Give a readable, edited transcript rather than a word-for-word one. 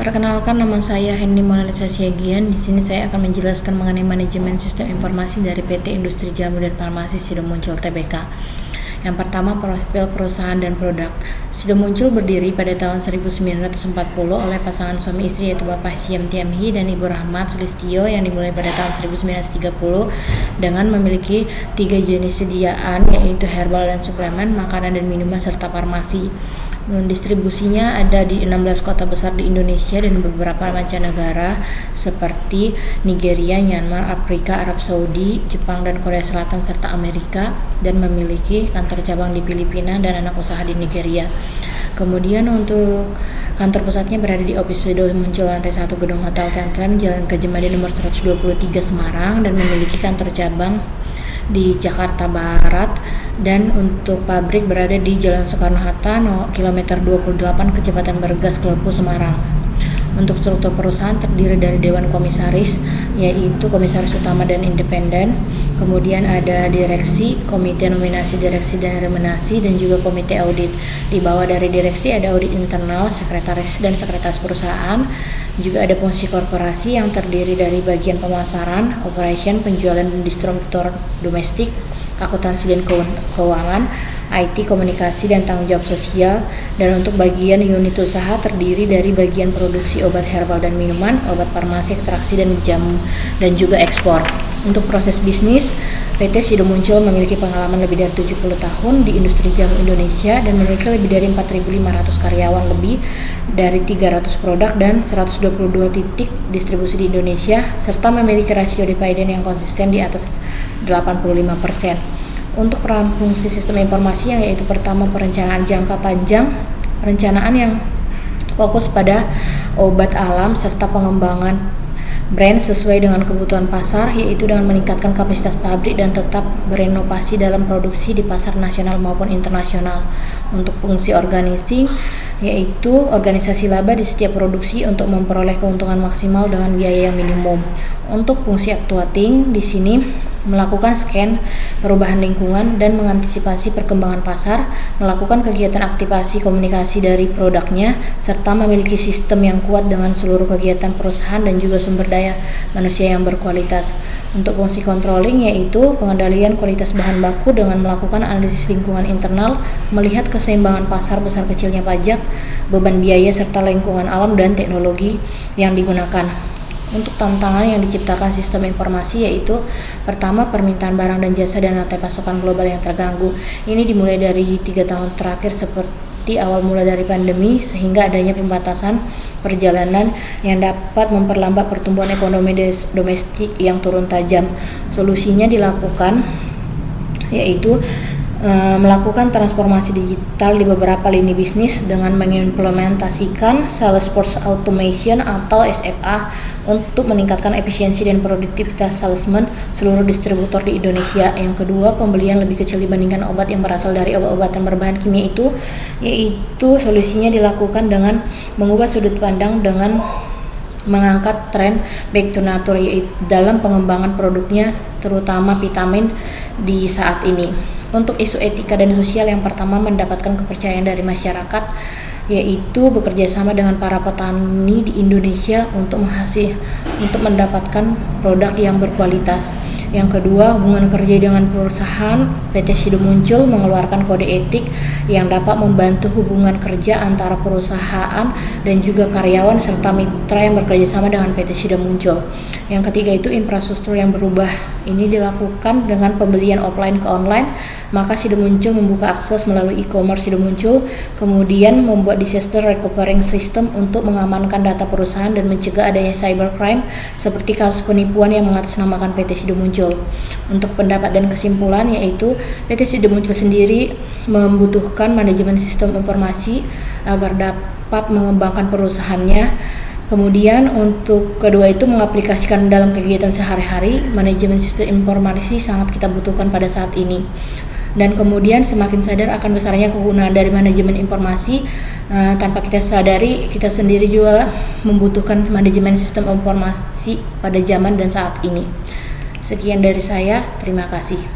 Perkenalkan, nama saya Henny Monalisa Siagian. Di sini saya akan menjelaskan mengenai manajemen sistem informasi dari PT Industri Jamu dan Farmasi Sidomuncul Tbk. Yang pertama, profil perusahaan dan produk. Sidomuncul berdiri pada tahun 1940 oleh pasangan suami istri yaitu Bapak Siam Tiamhi dan Ibu Rahmat Sulistyo yang dimulai pada tahun 1930 dengan memiliki 3 jenis sediaan yaitu herbal dan suplemen, makanan dan minuman serta farmasi. Distribusinya ada di 16 kota besar di Indonesia dan beberapa mancanegara seperti Nigeria, Myanmar, Afrika, Arab Saudi, Jepang dan Korea Selatan serta Amerika, dan memiliki kantor cabang di Filipina dan anak usaha di Nigeria. Kemudian untuk kantor pusatnya berada di Office Sidomuncul lantai 1 Gedung Hotel Kentren, Jalan Gajah nomor 123 Semarang, dan memiliki kantor cabang di Jakarta Barat, dan untuk pabrik berada di Jalan Soekarno-Hatta kilometer 28 Kecepatan Bergas Klepu Semarang. Untuk struktur perusahaan terdiri dari dewan komisaris yaitu komisaris utama dan independen, kemudian ada direksi, komite nominasi direksi dan remunerasi, dan juga komite audit. Di bawah dari direksi ada audit internal, sekretaris dan sekretaris perusahaan. Juga ada fungsi korporasi yang terdiri dari bagian pemasaran, operation, penjualan dan distributor domestik, akuntansi dan keuangan, IT, komunikasi dan tanggung jawab sosial. Dan untuk bagian unit usaha terdiri dari bagian produksi obat herbal dan minuman, obat farmasi, ekstraksi dan jamu, dan juga ekspor. Untuk proses bisnis, PT Sidomuncul memiliki pengalaman lebih dari 70 tahun di industri jamu Indonesia dan memiliki lebih dari 4.500 karyawan, lebih dari 300 produk dan 122 titik distribusi di Indonesia, serta memiliki rasio dividen yang konsisten di atas 85%. Untuk peran fungsi sistem informasi yang yaitu pertama, perencanaan jangka panjang, perencanaan yang fokus pada obat alam serta pengembangan brand sesuai dengan kebutuhan pasar, yaitu dengan meningkatkan kapasitas pabrik dan tetap berinovasi dalam produksi di pasar nasional maupun internasional. Untuk fungsi organisasi yaitu organisasi laba di setiap produksi untuk memperoleh keuntungan maksimal dengan biaya yang minimum. Untuk fungsi actuating di sini melakukan scan perubahan lingkungan dan mengantisipasi perkembangan pasar, melakukan kegiatan aktivasi komunikasi dari produknya, serta memiliki sistem yang kuat dengan seluruh kegiatan perusahaan dan juga sumber daya manusia yang berkualitas. Untuk fungsi controlling yaitu pengendalian kualitas bahan baku dengan melakukan analisis lingkungan internal, melihat keseimbangan pasar, besar kecilnya pajak, beban biaya serta lingkungan alam dan teknologi yang digunakan. Untuk tantangan yang diciptakan sistem informasi yaitu pertama, permintaan barang dan jasa dan rantai pasokan global yang terganggu. Ini dimulai dari 3 tahun terakhir seperti awal mula dari pandemi, sehingga adanya pembatasan perjalanan yang dapat memperlambat pertumbuhan ekonomi domestik yang turun tajam. Solusinya dilakukan yaitu melakukan transformasi digital di beberapa lini bisnis dengan mengimplementasikan sales force automation atau SFA untuk meningkatkan efisiensi dan produktivitas salesman seluruh distributor di Indonesia. Yang kedua, pembelian lebih kecil dibandingkan obat yang berasal dari obat-obatan berbahan kimia yaitu solusinya dilakukan dengan mengubah sudut pandang dengan mengangkat tren back to nature dalam pengembangan produknya, terutama vitamin di saat ini. Untuk isu etika dan sosial, yang pertama, mendapatkan kepercayaan dari masyarakat yaitu bekerja sama dengan para petani di Indonesia untuk mendapatkan produk yang berkualitas. Yang kedua, hubungan kerja dengan perusahaan. PT Sidomuncul mengeluarkan kode etik yang dapat membantu hubungan kerja antara perusahaan dan juga karyawan serta mitra yang bekerja sama dengan PT Sidomuncul. Yang ketiga itu infrastruktur yang berubah. Ini dilakukan dengan pembelian offline ke online, maka Sidomuncul membuka akses melalui e-commerce Sidomuncul, kemudian membuat disaster recovery system untuk mengamankan data perusahaan dan mencegah adanya cybercrime seperti kasus penipuan yang mengatasnamakan PT Sidomuncul. Untuk pendapat dan kesimpulan yaitu PT Sidomuncul sendiri membutuhkan manajemen sistem informasi agar dapat mengembangkan perusahaannya. Kemudian untuk kedua itu mengaplikasikan dalam kegiatan sehari-hari. Manajemen sistem informasi sangat kita butuhkan pada saat ini. Dan kemudian semakin sadar akan besarnya kegunaan dari manajemen informasi, tanpa kita sadari kita sendiri juga membutuhkan manajemen sistem informasi pada zaman dan saat ini. Sekian dari saya, terima kasih.